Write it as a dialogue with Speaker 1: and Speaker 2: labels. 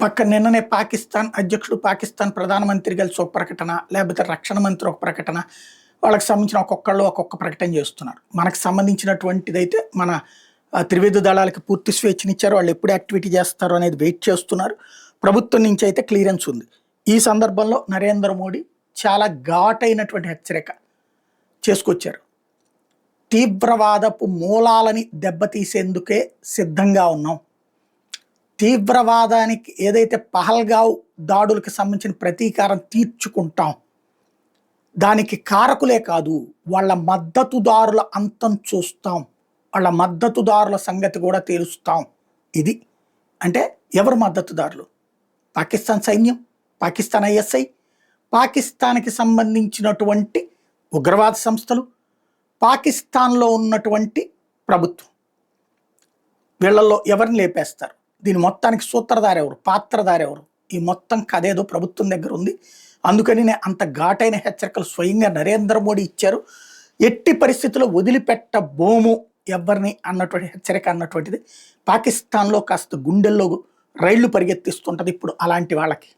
Speaker 1: పక్క నిన్ననే పాకిస్తాన్ అధ్యక్షుడు, పాకిస్తాన్ ప్రధానమంత్రి కలిసి ఒక ప్రకటన, లేకపోతే రక్షణ మంత్రి ఒక ప్రకటన, వాళ్ళకి సంబంధించిన ఒక్కొక్కళ్ళు ఒక్కొక్క ప్రకటన చేస్తున్నారు. మనకు సంబంధించినటువంటిదైతే మన త్రివిధ దళాలకి పూర్తి స్వేచ్ఛనిచ్చారు. వాళ్ళు ఎప్పుడు యాక్టివిటీ చేస్తారు అనేది వెయిట్ చేస్తున్నారు. ప్రభుత్వం నుంచి అయితే క్లియరెన్స్ ఉంది. ఈ సందర్భంలో నరేంద్ర మోడీ చాలా ఘాటైనటువంటి హెచ్చరిక చేసుకొచ్చారు. తీవ్రవాదపు మూలాలని దెబ్బతీసేందుకే సిద్ధంగా ఉన్నాం. తీవ్రవాదానికి ఏదైతే పహల్గావ్ దాడులకు సంబంధించిన ప్రతీకారం తీర్చుకుంటాం. దానికి కారకులే కాదు, వాళ్ళ మద్దతుదారుల అంతం చూస్తాం, వాళ్ళ మద్దతుదారుల సంగతి కూడా తేలుస్తాం. ఇది అంటే ఎవరు మద్దతుదారులు? పాకిస్తాన్ సైన్యం, పాకిస్తాన్ ఐఎస్ఐ, పాకిస్తాన్కి సంబంధించినటువంటి ఉగ్రవాద సంస్థలు, పాకిస్తాన్లో ఉన్నటువంటి ప్రభుత్వం. వీళ్ళల్లో ఎవరిని లేపేస్తారు? దీని మొత్తానికి సూత్రధారి ఎవరు, పాత్రధారి ఎవరు? ఈ మొత్తం కథేదో ప్రభుత్వం దగ్గర ఉంది. అందుకని అంత ఘాటైన హెచ్చరికలు స్వయంగా నరేంద్ర మోడీ ఇచ్చారు. ఎట్టి పరిస్థితుల్లో వదిలిపెట్టబోము ఎవరిని అన్నటువంటి హెచ్చరిక అన్నటువంటిది పాకిస్తాన్లో కాస్త గుండెల్లో రైళ్లు పరిగెత్తిస్తుంటది ఇప్పుడు అలాంటి వాళ్ళకి.